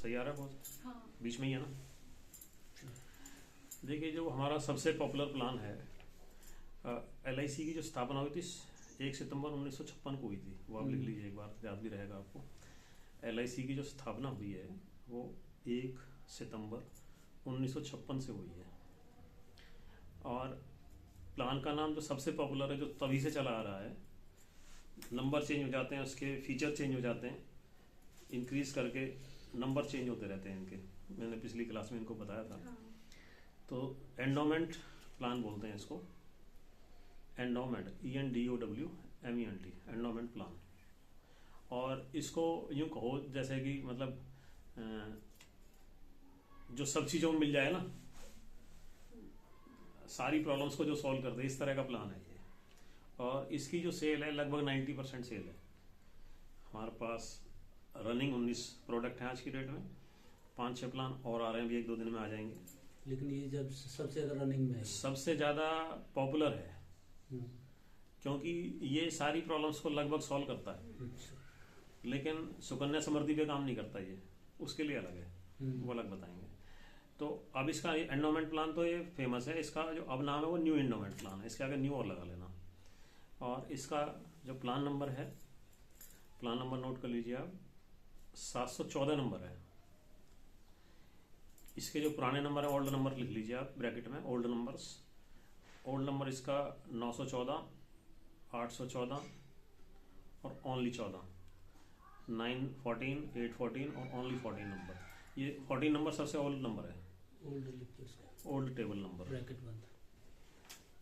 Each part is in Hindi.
सही आ रहा है बहुत? हाँ। बीच में ही है ना? देखिए, जो हमारा सबसे पॉपुलर प्लान है, LIC की जो स्थापना हुई थी 1 सितंबर 1956 को हुई थी। वो आप लिख लीजिए एक बार, याद भी रहेगा आपको। LIC की जो स्थापना हुई है वो 1 सितंबर 1956 से हुई है। और प्लान का नाम जो सबसे पॉपुलर है, जो तभी से चला आ रहा है, नंबर चेंज हो जाते हैं, उसके फीचर चेंज हो जाते हैं, इंक्रीज करके नंबर चेंज होते रहते हैं इनके। मैंने पिछली क्लास में इनको बताया था। हाँ। तो एंडोमेंट प्लान बोलते हैं इसको। Endowment, ENDOWMENT, endowment plan. और इसको यूं कहो जैसे कि मतलब जो सब चीज़ों में मिल जाए ना, सारी प्रॉब्लम्स को जो सॉल्व कर दे, इस तरह का प्लान है ये। और इसकी जो सेल है लगभग 90% सेल है। हमारे पास रनिंग 19 प्रोडक्ट हैं आज की डेट में। 5-6 प्लान और आ रहे हैं, अभी 1-2 दिन में आ जाएंगे। लेकिन ये जब सबसे ज्यादा रनिंग में है, सबसे ज़्यादा पॉपुलर है क्योंकि ये सारी प्रॉब्लम्स को लगभग सॉल्व करता है। अच्छा। लेकिन सुकन्या समृद्धि पे काम नहीं करता ये, उसके लिए अलग है, वो अलग बताएंगे। तो अब इसका एंडोमेंट प्लान तो ये फेमस है। इसका जो अब नाम है वो न्यू एंडोमेंट प्लान है। इसके आगे न्यू और लगा लेना। और इसका जो प्लान नंबर है, प्लान नंबर नोट कर लीजिए आप, 714 नंबर है। इसके जो पुराने नंबर है, ओल्ड नंबर लिख लीजिए आप ब्रैकेट में, ओल्ड नंबर्स। ओल्ड नंबर इसका 914, 814 और ओनली 14, 9, 14, 8, 14 और ओनली 14 नंबर। ये 14 नंबर सबसे ओल्ड नंबर है, ओल्ड लिख के उसका ओल्ड टेबल नंबर, ब्रैकेट बंद।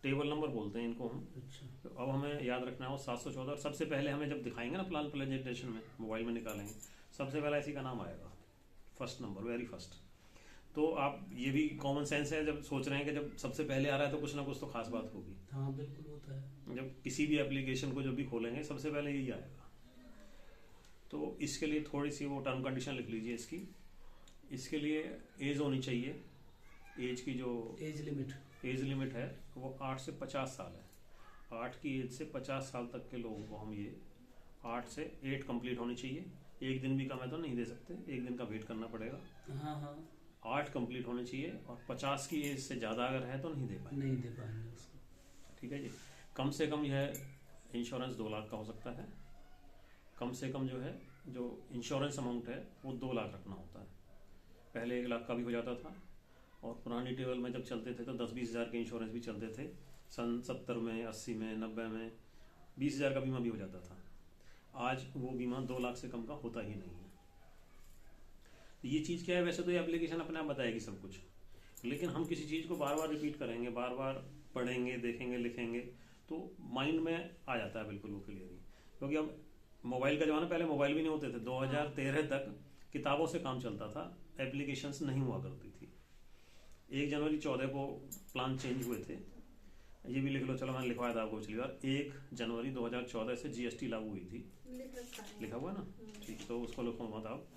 टेबल नंबर बोलते हैं इनको हम। अच्छा। तो अब हमें याद रखना है वो 714। और सबसे पहले हमें जब दिखाएंगे ना प्लान प्रेजेंटेशन में, मोबाइल में निकालेंगे, सबसे पहला इसी का नाम आएगा, फर्स्ट नंबर, वेरी फर्स्ट। तो आप ये भी कॉमन सेंस है, जब सोच रहे हैं कि जब सबसे पहले आ रहा है तो कुछ ना कुछ तो खास बात होगी। हाँ बिल्कुल होता है। जब किसी भी एप्लीकेशन को जब भी खोलेंगे सबसे पहले यही आएगा। तो इसके लिए थोड़ी सी वो टर्म कंडीशन लिख लीजिए इसकी। इसके लिए एज होनी चाहिए। एज की जो एज लिमिट है वो 8 से 50 साल है। 8 की एज से 50 साल तक के लोगों को हम ये 8 से 8 कंप्लीट होनी चाहिए। एक दिन भी कम है तो नहीं दे सकते, एक दिन का वेट करना पड़ेगा। हाँ हाँ 8 कंप्लीट होनी चाहिए। और 50 की एज से ज़्यादा अगर है तो नहीं दे पाएंगे उसको। ठीक है जी। कम से कम यह इंश्योरेंस 2 लाख का हो सकता है। कम से कम जो है, जो इंश्योरेंस अमाउंट है वो 2 लाख रखना होता है। पहले 1 लाख का भी हो जाता था। और पुरानी टेबल में जब चलते थे तो 10-20 हज़ार के इंश्योरेंस भी चलते थे। सन 70 में, 80 में, 90 में 20 हज़ार का बीमा भी हो जाता था। आज वो बीमा 2 लाख से कम का होता ही नहीं है। ये चीज़ क्या है, वैसे तो ये एप्लीकेशन अपने आप बताएगी सब कुछ, लेकिन हम किसी चीज़ को बार बार रिपीट करेंगे, बार बार पढ़ेंगे, देखेंगे, लिखेंगे तो माइंड में आ जाता है बिल्कुल वो क्लियरली। क्योंकि अब मोबाइल का जमाना, पहले मोबाइल भी नहीं होते थे। 2013 तक किताबों से काम चलता था, एप्लीकेशंस नहीं हुआ करती थी। 1 जनवरी 14 को प्लान चेंज हुए थे। ये भी लिख लो, चलो मैंने लिखवाया था आपको पिछली बार। 1 जनवरी 2014 से GST लागू हुई थी। लिखा हुआ है ना? ठीक, तो उसको लिखो मत आप।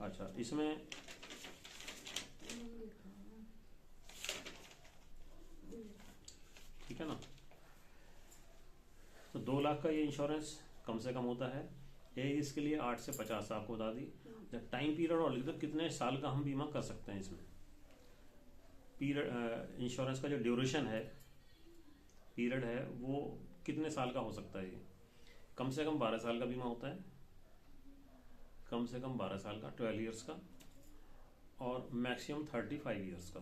अच्छा, इसमें ठीक है ना? तो 2 लाख का ये इंश्योरेंस कम से कम होता है। एज इसके लिए 8 से 50 आपको बता दी। जब टाइम पीरियड और लिख दो, कितने साल का हम बीमा कर सकते हैं इसमें। पीरियड, इंश्योरेंस का जो ड्यूरेशन है, पीरियड है, वो कितने साल का हो सकता है। ये कम से कम 12 साल का बीमा होता है। कम से कम 12 साल का, 12 ईयर्स का। और मैक्सिमम 35 ईयर्स का।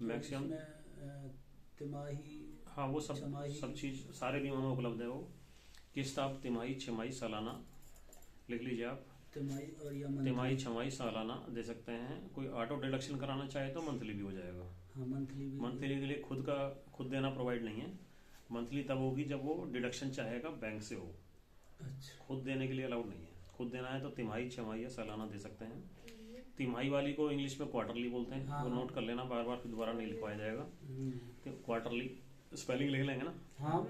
मैक्सिमम तिमाही, हाँ वो सब चीज़ सारे बीमा में उपलब्ध है। वो किस्त आप तिमाही, छमाही, सालाना लिख लीजिए आप। तिमाही, छमाही, सालाना दे सकते हैं। कोई ऑटो डिडक्शन कराना चाहे तो मंथली भी हो जाएगा। हाँ मंथली के लिए खुद देना प्रोवाइड नहीं है। मंथली तब होगी जब वो डिडक्शन चाहेगा बैंक से हो। अच्छा। खुद देने के लिए अलाउड नहीं है। खुद देना है तो तिमाही, छमाही या सालाना दे सकते हैं। तिमाही वाली को इंग्लिश में क्वार्टरली बोलते हैं। हाँ, वो नोट कर लेना, बार बार फिर दोबारा नहीं लिखवाया जाएगा। तो क्वार्टरली स्पेलिंग लिख लेंगे ना? हाँ।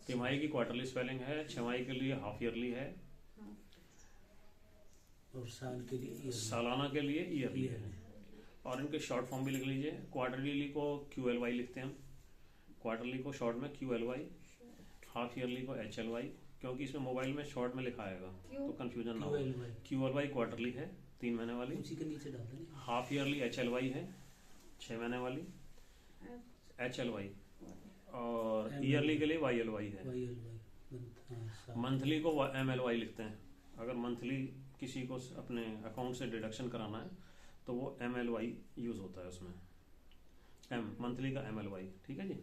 तिमाही की क्वार्टरली स्पेलिंग है, छमाही के लिए हाफ ईयरली है, और साल के लिए सालाना के लिए ईयरली है। और इनके शॉर्ट फॉर्म भी लिख लीजिए। क्वार्टरली को QLY लिखते हैं हम। क्वार्टरली को शॉर्ट में QLY, हाफ ईयरली को HLY क्योंकि इसमें मोबाइल में शॉर्ट में लिखा आएगा क्यों? तो कंफ्यूजन ना हो। QLY QLY क्वार्टरली है 3 महीने वाली, उसी के नीचे डाल देंगे। हाफ ईयरली HLY है 6 महीने वाली HLY, और ईयरली के लिए YLY है। YLY मंथली को MLY लिखते हैं। अगर मंथली किसी को अपने अकाउंट से डिडक्शन कराना है तो वो MLY यूज होता है उसमें, मंथली का MLY, ठीक है जी।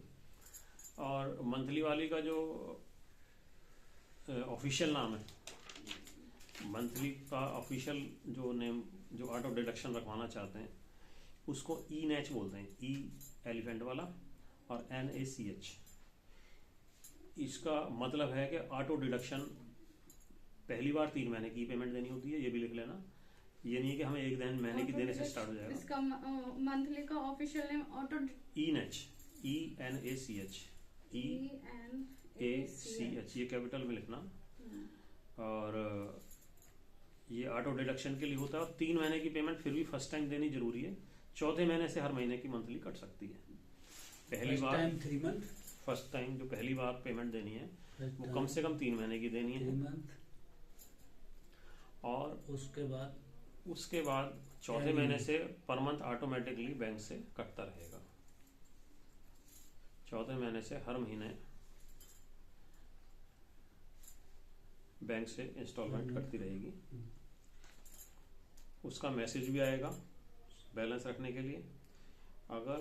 और मंथली वाली का जो ऑफिशियल नाम है, मंथली का ऑफिशियल जो नेम जो ऑटो डिडक्शन रखवाना चाहते हैं उसको ENACH बोलते हैं, E एलिफेंट वाला और NACH। इसका मतलब है कि ऑटो डिडक्शन पहली बार 3 महीने की पेमेंट देनी होती है, ये भी लिख लेना। ये नहीं है कि हमें एक दिन महीने की देने से स्टार्ट हो जाएगा। इसका मंथली का official name auto ENACH, ENACH, ENACH, ये कैपिटल में लिखना। और ये ऑटो डिडक्शन के लिए होता है और 3 महीने की पेमेंट फिर भी फर्स्ट टाइम देनी जरूरी है। चौथे महीने से हर महीने की मंथली कट सकती है। पहली बार 3 मंथ, फर्स्ट टाइम जो पहली बार पेमेंट देनी है वो कम से कम 3 महीने की देनी है। 3 मंथ, और उसके बाद चौथे महीने से पर मंथ ऑटोमेटिकली बैंक से कटता रहेगा। चौथे महीने से हर महीने बैंक से इंस्टॉलमेंट कटती रहेगी। उसका मैसेज भी आएगा बैलेंस रखने के लिए। अगर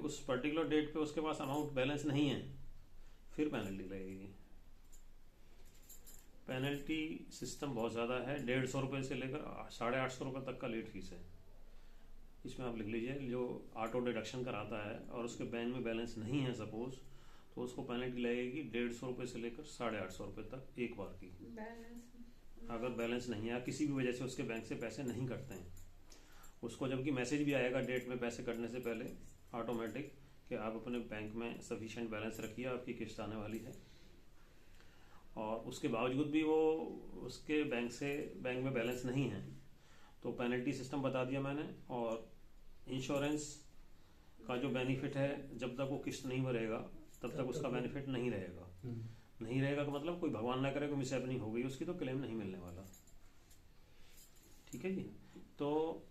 उस पर्टिकुलर डेट पे उसके पास अमाउंट बैलेंस नहीं है फिर पेनल्टी लगेगी। पेनल्टी सिस्टम बहुत ज़्यादा है, 150 रुपये से लेकर 850 रुपये तक का लेट फीस है। इसमें आप लिख लीजिए, जो ऑटो डिडक्शन कराता है और उसके बैंक में बैलेंस नहीं है सपोज, तो उसको पेनल्टी लगेगी 150 रुपये से लेकर 850 रुपये तक एक बार की। अगर बैलेंस नहीं है, किसी भी वजह से उसके बैंक से पैसे नहीं कटते हैं, उसको जबकि मैसेज भी आएगा डेट में पैसे कटने से पहले ऑटोमेटिक कि आप अपने बैंक में सफिशिएंट बैलेंस रखिए, आपकी किस्त आने वाली है। और उसके बावजूद भी वो उसके बैंक में बैलेंस नहीं है तो पेनल्टी सिस्टम बता दिया मैंने। और इंश्योरेंस का जो बेनिफिट है, जब तक वो किस्त नहीं भरेगा तब तक उसका बेनिफिट नहीं रहेगा। नहीं रहेगा का मतलब कोई भगवान ना करे कोई मिसहैपनिंग हो गई उसकी तो क्लेम नहीं मिलने वाला। ठीक है जी, तो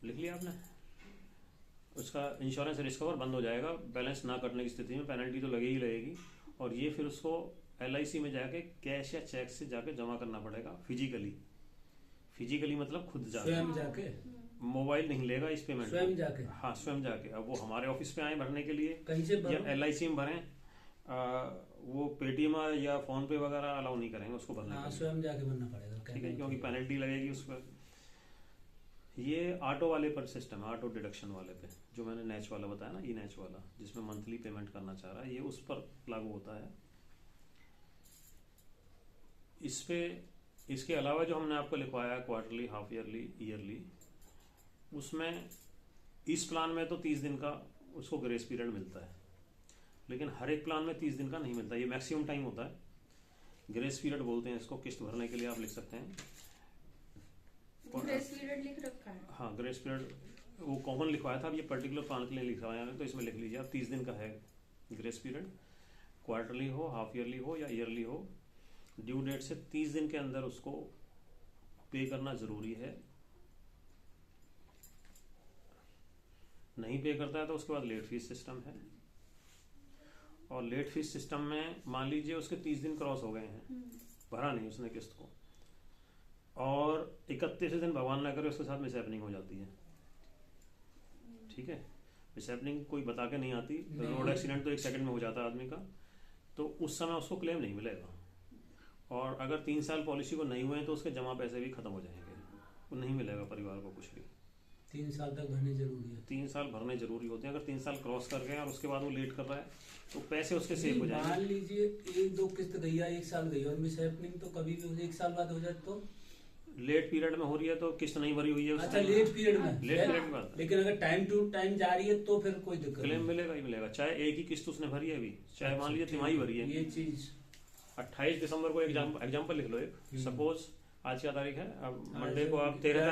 लिख लिया आपने। उसका इंश्योरेंस रिस्कवर बंद हो जाएगा बैलेंस ना कटने की स्थिति में, पेनल्टी तो लगेगी लगेगी। और ये फिर उसको LIC में जाके कैश या चेक से जाके जमा करना पड़ेगा फिजिकली मतलब खुद जाके मोबाइल नहीं लेगा इस पेमेंट स्वयं जाके। हाँ स्वयं जाके। अब वो हमारे ऑफिस पे आए भरने के लिए कहीं से या LIC में भरें, वो पेटीएम या फोन पे वगैरह अलाउ नहीं करेंगे उसको भरने के लिए। स्वयं जाके भरना पड़ेगा, ठीक है, क्योंकि पेनल्टी लगेगी उस पर। ये ऑटो वाले पर सिस्टम है, ऑटो डिडक्शन वाले पे, जो मैंने NACH वाला बताया ना, ENACH वाला जिसमें मंथली पेमेंट करना चाह रहा है, ये उस पर लागू होता है। इस पे इसके अलावा जो हमने आपको लिखवाया क्वार्टरली, हाफ ईयरली, ईयरली, उसमें इस प्लान में तो 30 दिन का उसको ग्रेस पीरियड मिलता है, लेकिन हर एक प्लान में 30 दिन का नहीं मिलता। ये मैक्सिमम टाइम होता है। ग्रेस पीरियड बोलते हैं इसको, किस्त भरने के लिए आप लिख सकते हैं। ग्रेस पीरियड लिख रखा है। हाँ, ग्रेस पीरियड वो कॉमन लिखवाया था, अब ये पर्टिकुलर प्लान के लिए लिखवाया है तो इसमें लिख लीजिए आप 30 दिन का है ग्रेस पीरियड। क्वार्टरली हो, हाफ ईयरली हो या ईयरली हो, ड्यू डेट से 30 दिन के अंदर उसको पे करना जरूरी है। नहीं पे करता है तो उसके बाद लेट फीस सिस्टम है। और लेट फीस सिस्टम में मान लीजिए उसके 30 दिन क्रॉस हो गए हैं, भरा नहीं उसने किस्त को, और 31 दिन भगवान ना करे उसके साथ मिसहैपनिंग हो जाती है। ठीक है, मिसहैपनिंग कोई बता के नहीं आती, रोड एक्सीडेंट तो 1 सेकंड में हो जाता है आदमी का, तो उस समय उसको क्लेम नहीं मिलेगा। और अगर 3 साल पॉलिसी को नहीं हुए तो उसके जमा पैसे भी खत्म हो जाएंगे, वो नहीं मिलेगा परिवार को कुछ भी। 3 साल तक भरने जरूरी है। 3 साल भरने जरूरी होते हैं। अगर 3 साल क्रॉस कर गए और उसके बाद वो लेट कर रहा है तो पैसे उसके सेव हो जाएंगे। मान लीजिए 1-2 किस्त गई है, 1 साल गई और मिसहैपनिंग तो कभी भी 1 साल बाद हो जाए तो लेट पीरियड में हो रही है तो किस्त नहीं भरी हुई है। अच्छा, लेट पीरियड में की बात है। लेकिन अगर टाइम टू टाइम जा रही है तो फिर कोई दिक्कत क्लेम मिलेगा ही मिलेगा, चाहे एक ही किस्त उसने भरी है अभी, चाहे मान लीजिए तिमाही भरी है। ये चीज 28 दिसंबर को एग्जाम्पल लिख लो एक, सपोज आज क्या तारीख है, अब मंडे को आप 11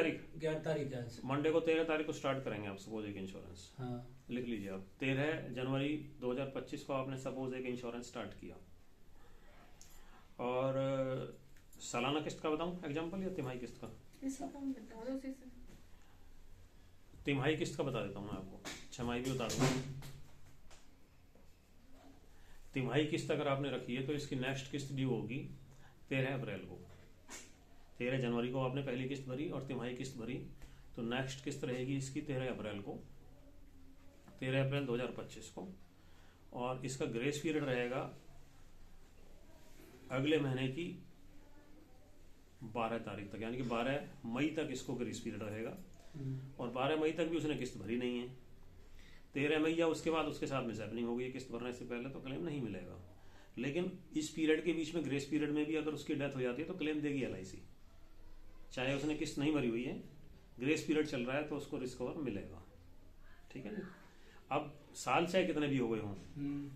तारीख है, मंडे को 13 तारीख को स्टार्ट करेंगे आप सपोज एक इंश्योरेंस। हाँ, लिख लीजिए आप 13 जनवरी 2025 को आपने सपोज एक इंश्योरेंस स्टार्ट किया। और सालाना किस्त का बताऊं एग्जाम्पल या तिमाही किस्त का? इसी का बता दो उसी से। तिमाही किस्त का बता देता हूँ मैं आपको, छमाही भी बता दूंगा। तिमाही किस्त अगर आपने रखी है तो इसकी नेक्स्ट किस्त ड्यू होगी 13 अप्रैल को। 13 जनवरी को आपने पहली किस्त भरी और तिमाही किस्त भरी, तो नेक्स्ट किस्त रहेगी इसकी 13 अप्रैल को, 13 अप्रैल 2025 को। और इसका ग्रेस पीरियड रहेगा अगले महीने की 12 तारीख तक, यानी कि 12 मई तक इसको ग्रेस पीरियड रहेगा। और 12 मई तक भी उसने किस्त भरी नहीं है, 13 मई या उसके बाद उसके साथ मिसहैपनिंग हो गई किस्त भरने से पहले, तो क्लेम नहीं मिलेगा। लेकिन इस पीरियड के बीच में, ग्रेस पीरियड में भी अगर उसकी डेथ हो जाती है तो क्लेम देगी LIC, चाहे उसने किस्त नहीं भरी हुई है, ग्रेस पीरियड चल रहा है तो उसको रिस्क कवर मिलेगा। ठीक है जी। अब साल चाहे कितने भी हो गए हों,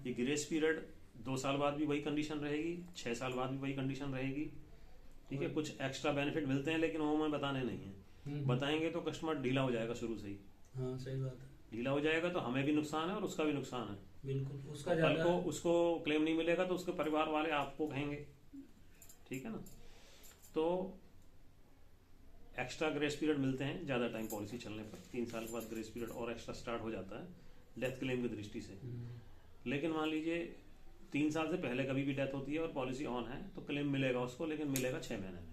ये ग्रेस पीरियड 2 साल बाद भी वही कंडीशन रहेगी, 6 साल बाद भी वही कंडीशन रहेगी। ठीक है, कुछ एक्स्ट्रा बेनिफिट मिलते हैं लेकिन वो मैं बताने नहीं है, बताएंगे तो कस्टमर ढीला हो जाएगा शुरू से ही। हाँ सही बात है, ढीला हो जाएगा तो हमें भी नुकसान है और उसका भी नुकसान है। बिल्कुल। उसका कल ज्यादा को उसको क्लेम नहीं मिलेगा तो उसके परिवार वाले आपको कहेंगे। ठीक है ना, तो एक्स्ट्रा ग्रेस पीरियड मिलते हैं ज़्यादा टाइम पॉलिसी चलने पर, 3 साल के बाद ग्रेस पीरियड और एक्स्ट्रा स्टार्ट हो जाता है डेथ क्लेम की दृष्टि से। लेकिन मान लीजिए 3 साल से पहले कभी भी डेथ होती है और पॉलिसी ऑन है तो क्लेम मिलेगा उसको, लेकिन मिलेगा 6 महीने में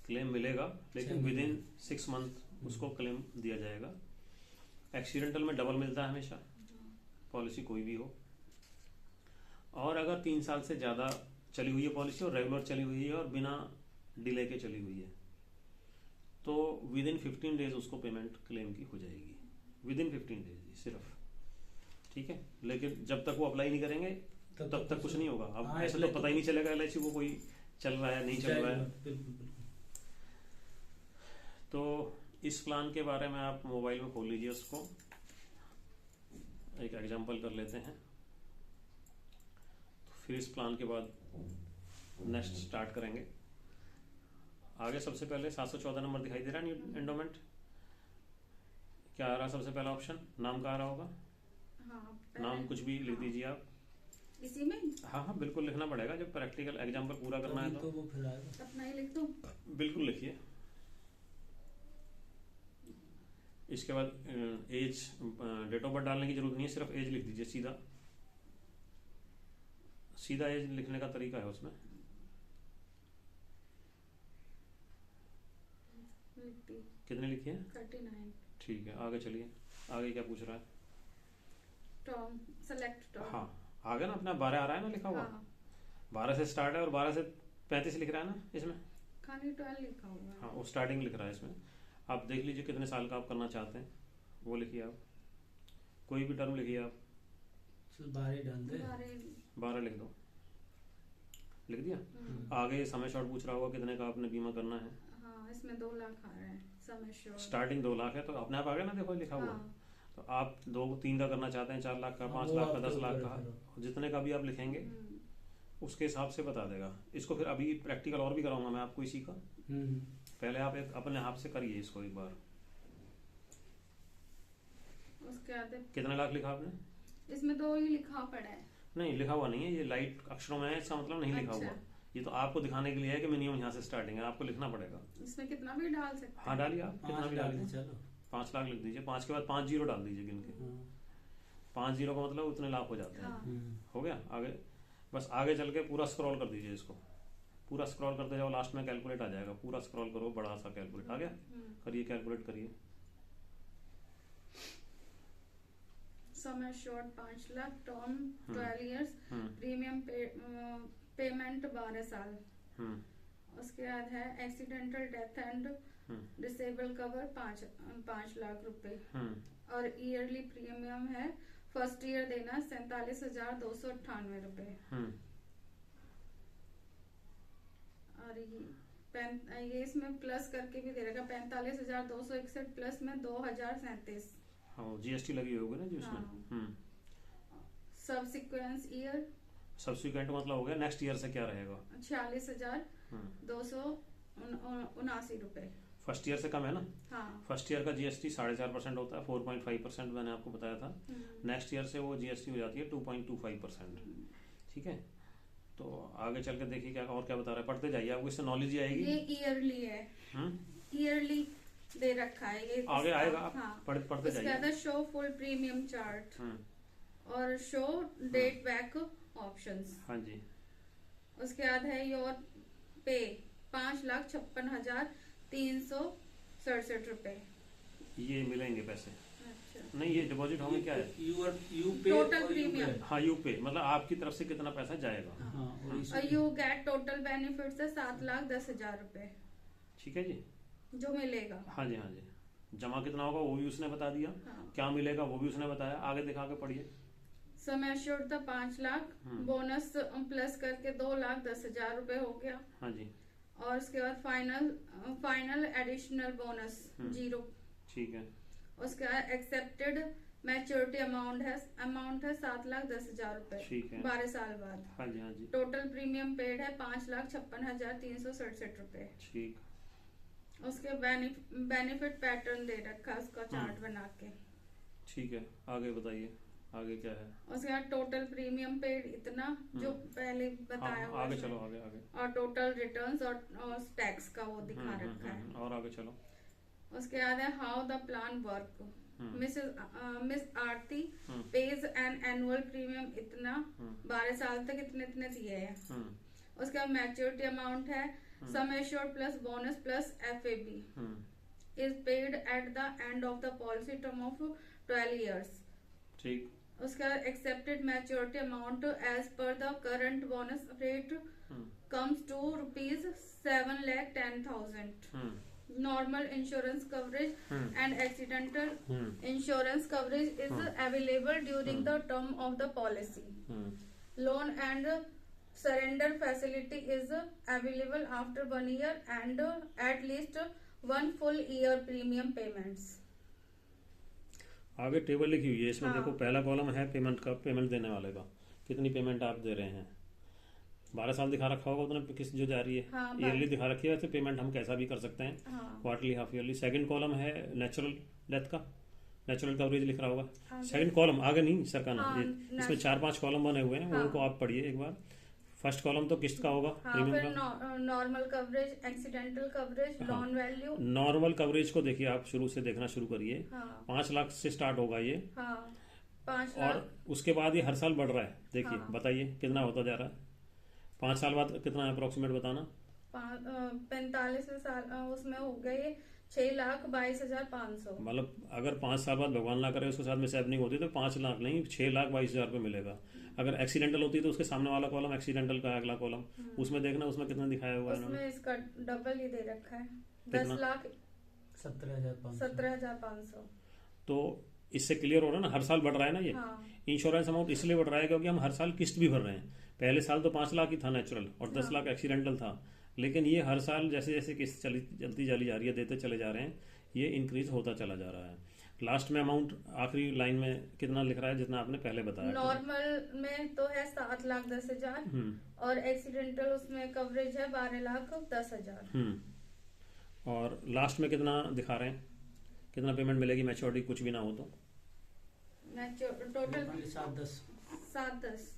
क्लेम मिलेगा, लेकिन विद इन 6 मंथ उसको क्लेम दिया जाएगा। एक्सीडेंटल में डबल मिलता है हमेशा, पॉलिसी कोई भी हो। और अगर 3 साल से ज़्यादा चली हुई है पॉलिसी और रेगुलर चली हुई है और बिना डिले के चली हुई है, तो विद इन 15 डेज उसको पेमेंट क्लेम की हो जाएगी, विद इन 15 डेज सिर्फ। ठीक है, लेकिन जब तक वो अप्लाई नहीं करेंगे तब तक कुछ नहीं होगा। अब ऐसे तो पता ही नहीं चलेगा LIC को कोई चल रहा है नहीं चल रहा है। तो इस प्लान के बारे में आप मोबाइल में खोल लीजिए, उसको एक एग्जांपल कर लेते हैं, तो फिर इस प्लान के बाद नेक्स्ट स्टार्ट करेंगे। आगे सबसे पहले 714 नंबर दिखाई दे रहा है न्यू एंडोमेंट, क्या आ रहा है सबसे पहला ऑप्शन? नाम का आ रहा होगा। हाँ, नाम कुछ भी लिख दीजिए आप। इसी में? हाँ बिल्कुल लिखना पड़ेगा, जब प्रैक्टिकल एग्जाम्पल पूरा करना है तो वो फिर आएगा। अपना ही लिख दूं? बिल्कुल लिखिए। इसके बाद एज, डेट ऑफ बर्थ डालने की जरूरत नहीं है, सिर्फ एज लिख दीजिए, सीधा सीधा एज लिखने का तरीका है उसमें। कितने लिखी है? 39। ठीक है, आगे चलिए, आगे क्या पूछ रहा है? Term, select term. हाँ आ गया ना, अपना 12 आ रहा है ना लिखा हुआ। हाँ। 12 से स्टार्ट है और 12 से 35 लिख रहा है ना इसमें। खाली 12 लिखा हुआ है। हाँ वो स्टार्टिंग लिख रहा है इसमें। आप देख लीजिए कितने साल का आप करना चाहते हैं, वो लिखिए आप, कोई भी टर्म लिखिए आप। 12 डाल दे, 12 लिख दो, लिख दिया। आगे समय शॉर्ट पूछ रहा होगा कितने का आपने बीमा करना है। हाँ, इसमें 2 लाख आ रहा है समय शॉर्ट। स्टार्टिंग 2 लाख है तो अपने आप आ गया ना, देखो लिखा हुआ। हाँ। तो आप 2-3 का करना चाहते हैं, 4 लाख का, 5 लाख का, 10 लाख का, जितने का भी आप लिखेंगे उसके हिसाब से बता देगा। इसको फिर अभी प्रैक्टिकल और भी कराऊंगा मैं आपको इसी का। पहले आप एक अपने हाथ से करिए इसको एक बार। उसके बाद कितने लाख लिखा आपने? इसमें 2 ही लिखा पड़ा है। नहीं लिखा हुआ नहीं है, ये लाइट अक्षरों में है, इसका मतलब नहीं लिखा अच्छा। हुआ। ये तो आपको दिखाने के लिए है कि मिनिमम यहाँ से स्टार्टिंग है, आपको लिखना पड़ेगा। इसमें कितना भी डाल सकते हैं। हाँ डालिए आप, कितना भी डालिए। चलो 5 लाख लिख दीजिए, 5 के बाद 5 जीरो डाल दीजिए गिन के। 5 जीरो का मतलब उतने लाख हो जाते हैं। हाँ। हो गया। आगे बस आगे चल के पूरा स्क्रॉल कर दीजिए इसको, पूरा स्क्रॉल करते जाओ, लास्ट में कैलकुलेट आ जाएगा। पूरा स्क्रॉल करो, बड़ा सा कैलकुलेट आ गया। करिए कैलकुलेट करिए। समय short 5 lakh, term 12 years, premium payment 12 साल। उसके बाद है accidental death and disable cover 5 lakh रुपए। और ईयरली प्रीमियम है फर्स्ट ईयर देना 47,298 रुपए। और ये इसमें प्लस करके भी दे रहेगा 45,261 प्लस में 2,037। हाँ GST लगी होगी ना जी उसमें। सबसिक्वेंस ईयर, सब्सिक्वेंट मतलब हो गया नेक्स्ट ईयर से क्या रहेगा। 46,279 रुपए। फर्स्ट ईयर से कम है ना। हाँ। फर्स्ट ईयर का GST 4.5% होता है, 4.5% मैंने आपको बताया था। नेक्स्ट ईयर से वो GST हो जाती है 2.25%। ठीक है, तो आगे चल के देखिए क्या और क्या बता रहा है, पढ़ते जाइए, आपको इससे नॉलेज ही आएगी। ये ईयरली है, ईयरली दे रखा है ये, आगे आएगा, आप हाँ। पढ़ते जाइए। उसके बाद शो फुल प्रीमियम चार्ट और शो डेट बैक ऑप्शंस। हाँ जी। उसके बाद है योर पे 5,56,367 रुपए, ये मिलेंगे पैसे। अच्छा। नहीं, ये डिपॉजिट होंगे क्या है, यू पे टोटल प्रीमियम। हाँ यू पे, मतलब आपकी तरफ से कितना पैसा जाएगा। हाँ, और यू गेट टोटल बेनिफिट है 7,10,000 रुपए, ठीक है जी, जो मिलेगा। हाँ जी, हाँ जी। जमा कितना होगा वो भी उसने बता दिया, हाँ। क्या मिलेगा वो भी उसने बताया। आगे दिखा के पढ़िए। सम एश्योर्ड था 5 लाख, बोनस प्लस करके 2,10,000 रुपए हो गया। हाँ जी। और उसके बाद फाइनल एडिशनल बोनस 0। ठीक है। उसके बाद एक्सेप्टेड मैच्योरिटी अमाउंट है 7,10,000 रुपए, ठीक है। 12 साल बाद। हाँ जी, हाँ जी। टोटल प्रीमियम पेड है 5,56,367 रुपए। ठीक। उसके बेनिफिट पैटर्न दे रखा है, उसका चार्ट बना के। ठीक है, आगे बताइए, आगे क्या है। उसके बाद टोटल प्रीमियम पेड इतना जो पहले बताया हुआ आगे है। चलो, आगे आगे। और टोटल रिटर्न्स और टैक्स का वो दिखा रखा है। और आगे चलो। उसके बाद है how the plan work. Miss Aarti page an annual premium इतना 12 साल तक इतने दिए हैं। उसके बाद मैच्योरिटी अमाउंट है sum assured plus bonus plus FAB is paid at the end of the policy term of 12 years। ठीक। उसके बाद accepted maturity amount as per the current bonus rate comes to ₹7,10,000। Normal insurance coverage and accidental insurance coverage is available during the term of the policy. Loan and surrender facility is available after 1 year and at least 1 full year premium payments. आगे टेबल लिखी हुई है इसमें। हाँ। देखो पहला कॉलम है पेमेंट का, पेमेंट देने वाले का, कितनी पेमेंट आप दे रहे हैं। 12 साल दिखा रखा होगा उतना किस जो जा रही है। हाँ, ईयरली दिखा रखी है, वैसे पेमेंट हम कैसा भी कर सकते हैं, quarterly, half yearly. Second column है नेचुरल डेथ का, नेचुरल कवरेज लिख रहा होगा। सेकंड कॉलम आगे नहीं सर का नाम, इसमें 4-5 कॉलम बने हुए हैं, उनको आप पढ़िए एक बार। फर्स्ट कॉलम तो किस्त का होगा, प्रीमियम का। Normal coverage, accidental coverage, loan value. Normal coverage को देखिए, आप शुरू से देखना शुरू करिए। 5 लाख से स्टार्ट होगा ये। 5 लाख। और उसके बाद ये हर साल बढ़ रहा है। देखिए बताइए कितना होता जा रहा है। 5 साल बाद कितना है अप्रोक्सीमेट बताना। 45 साल उसमें हो गए 6,22,500। मतलब अगर 5 साल बाद भगवान ना करे उसके साथ में हैपनिंग होती तो 5 लाख नहीं 6,22,000 रुपये मिलेगा। अगर एक्सीडेंटल होती तो उसके सामने वाला कॉलम एक्सीडेंटल का अगला कॉलम, उसमें देखना उसमें कितना दिखाया हुआ है उसमें इसका डबल ही दे रखा है, 10,17,500। 17,500। तो इससे क्लियर हो रहा है ना, हर साल बढ़ रहा है ना ये। इंश्योरेंस अमाउंट इसलिए बढ़ रहा है क्योंकि हम हर साल किस्त भी भर रहे हैं। पहले साल तो 5 लाख ही था नेचुरल और 10 लाख एक्सीडेंटल था, लेकिन ये हर साल जैसे जैसे किस्त चलती चली जा रही है, देते चले जा रहे हैं, ये इंक्रीज होता चला जा रहा है। लास्ट में अमाउंट आखिरी लाइन में कितना लिख रहा है, जितना आपने पहले बताया। नॉर्मल में तो है 7,10,000 और एक्सीडेंटल उसमें कवरेज है 12,10,000। और लास्ट में कितना दिखा रहे हैं, कितना पेमेंट मिलेगी मैच्योरिटी कुछ भी ना हो तो। टोटल 7,10।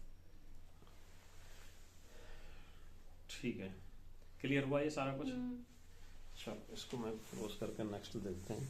ठीक है, क्लियर हुआ ये सारा कुछ। चलो इसको मैं क्लोज करके नेक्स्ट देखते हैं।